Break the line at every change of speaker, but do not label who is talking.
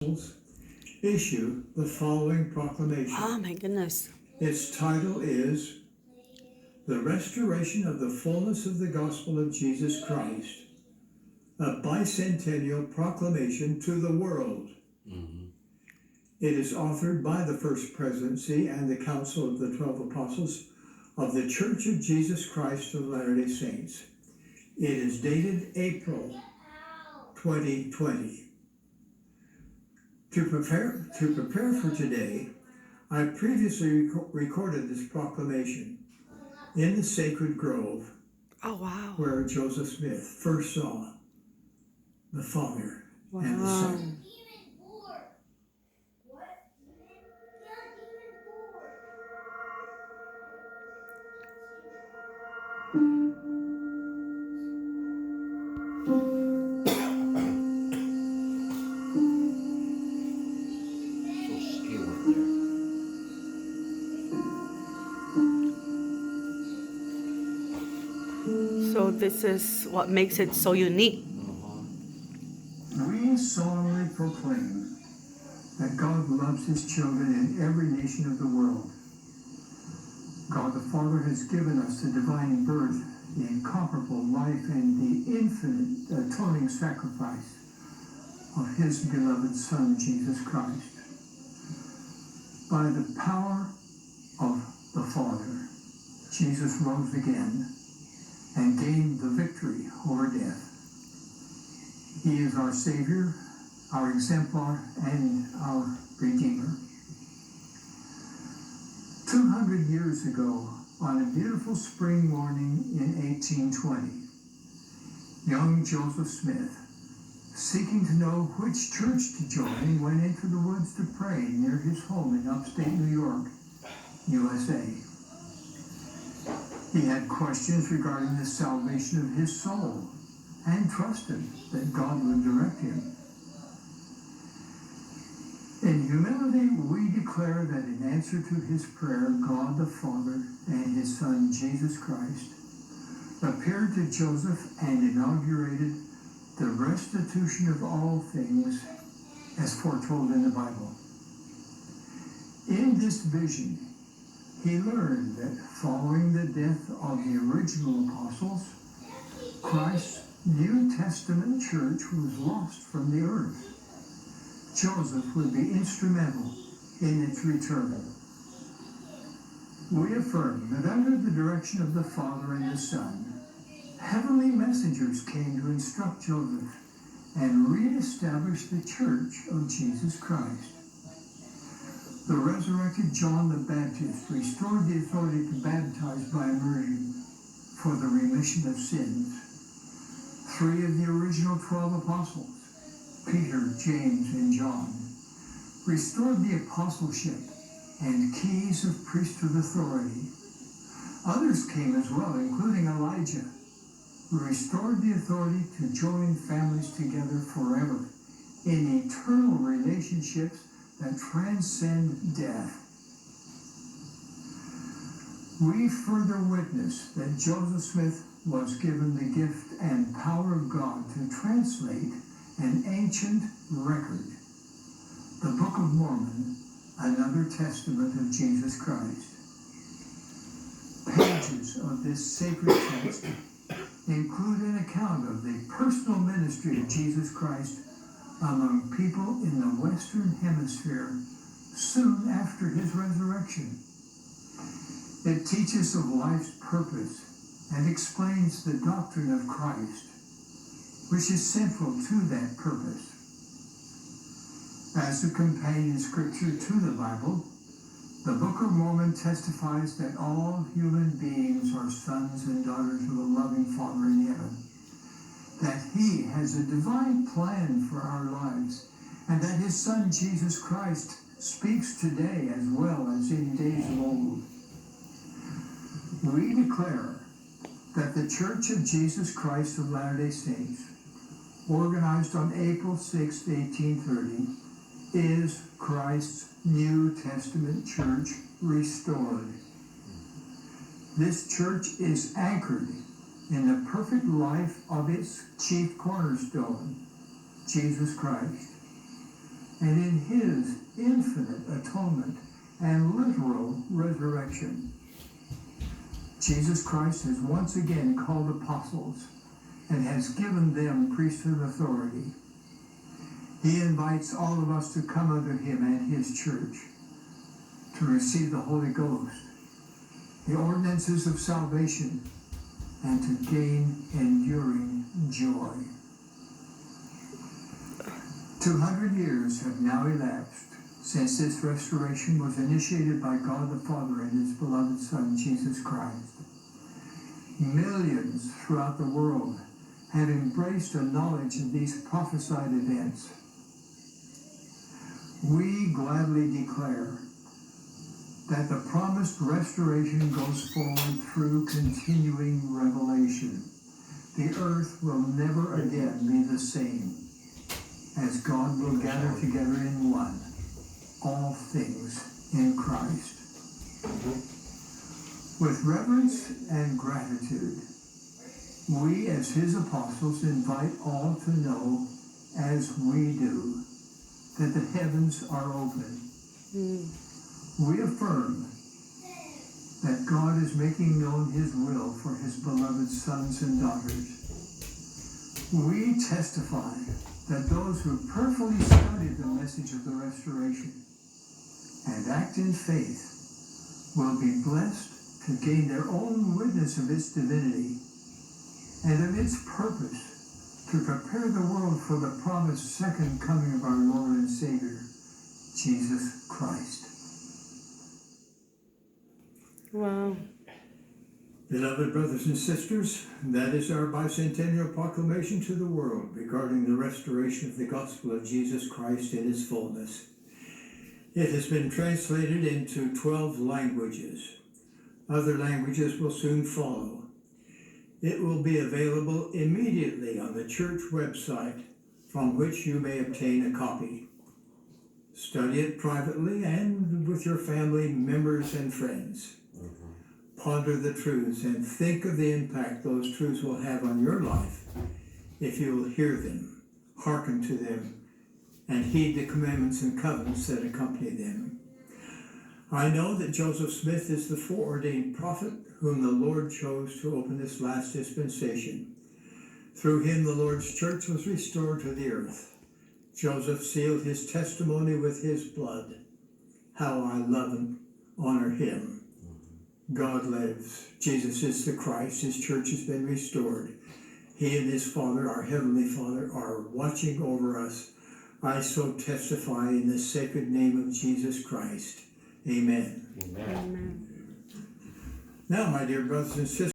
issue the following proclamation.
Oh my goodness.
Its title is The Restoration of the Fullness of the Gospel of Jesus Christ, a bicentennial proclamation to the world. It is authored by the First Presidency and the Council of the 12 Apostles of the Church of Jesus Christ of Latter-day Saints. It is dated April 2020. To prepare for today, I previously recorded this proclamation in the sacred grove.
Oh, wow.
Where Joseph Smith first saw the Father and the Son.
So this is what makes it so unique.
We solemnly proclaim that God loves his children in every nation of the world. God the Father has given us the divine birth, the incomparable life, and the infinite atoning sacrifice of his beloved Son, Jesus Christ. By the power of the Father, Jesus rose again and gained the victory over death. He is our Savior, our exemplar, and our Redeemer. 200 years ago, on a beautiful spring morning in 1820, young Joseph Smith, seeking to know which church to join, went into the woods to pray near his home in upstate New York, USA. He had questions regarding the salvation of his soul and trusted that God would direct him. In humility, we declare that in answer to his prayer, God the Father and his Son, Jesus Christ, appeared to Joseph and inaugurated the restitution of all things as foretold in the Bible. In this vision, he learned that following the death of the original apostles, Christ's New Testament church was lost from the earth. Joseph would be instrumental in its return. We affirm that under the direction of the Father and the Son, heavenly messengers came to instruct Joseph and reestablish the church of Jesus Christ. The resurrected John the Baptist restored the authority to baptize by immersion for the remission of sins. 3 of the original 12 apostles, Peter, James, and John, restored the apostleship and keys of priesthood authority. Others came as well, including Elijah, who restored the authority to join families together forever in eternal relationships that transcend death. We further witness that Joseph Smith was given the gift and power of God to translate an ancient record, the Book of Mormon, another testament of Jesus Christ. Pages of this sacred text include an account of the personal ministry of Jesus Christ among people in the Western Hemisphere soon after his resurrection. It teaches of life's purpose and explains the doctrine of Christ, which is central to that purpose. As a companion scripture to the Bible, the Book of Mormon testifies that all human beings are sons and daughters of a loving Father in heaven, that he has a divine plan for our lives, and that his Son Jesus Christ speaks today as well as in days of old. We declare that the Church of Jesus Christ of Latter-day Saints, organized on April 6, 1830, is Christ's New Testament church restored. This church is anchored in the perfect life of its chief cornerstone, Jesus Christ. and in his infinite atonement and literal resurrection. Jesus Christ has once again called apostles and has given them priesthood authority. He invites all of us to come under him and his church to receive the Holy Ghost, the ordinances of salvation, and to gain enduring joy. 200 years have now elapsed since this restoration was initiated by God the Father and his beloved Son, Jesus Christ. Millions throughout the world have embraced a knowledge of these prophesied events. We gladly declare that the promised restoration goes forward through continuing revelation. The earth will never again be the same, as God will gather together in one all things in Christ. With reverence and gratitude, we as his apostles invite all to know, as we do, that the heavens are open. We affirm that God is making known his will for his beloved sons and daughters. We testify that those who prayerfully study the message of the restoration and act in faith will be blessed to gain their own witness of its divinity and of its purpose to prepare the world for the promised second coming of our Lord and Savior, Jesus Christ.
Wow.
Beloved brothers and sisters, that is our bicentennial proclamation to the world regarding the restoration of the gospel of Jesus Christ in its fullness. It has been translated into 12 languages. Other languages will soon follow. It will be available immediately on the church website, from which you may obtain a copy. Study it privately and with your family members and friends. Ponder the truths and think of the impact those truths will have on your life if you will hear them, hearken to them, and heed the commandments and covenants that accompany them. I know that Joseph Smith is the foreordained prophet whom the Lord chose to open this last dispensation. Through him the Lord's church was restored to the earth. Joseph sealed his testimony with his blood. How I love and honor him. God lives. Jesus is the Christ. His church has been restored. He and his Father, our Heavenly Father, are watching over us. I so testify in the sacred name of Jesus Christ. Amen.
Amen.
Now, my dear brothers and sisters,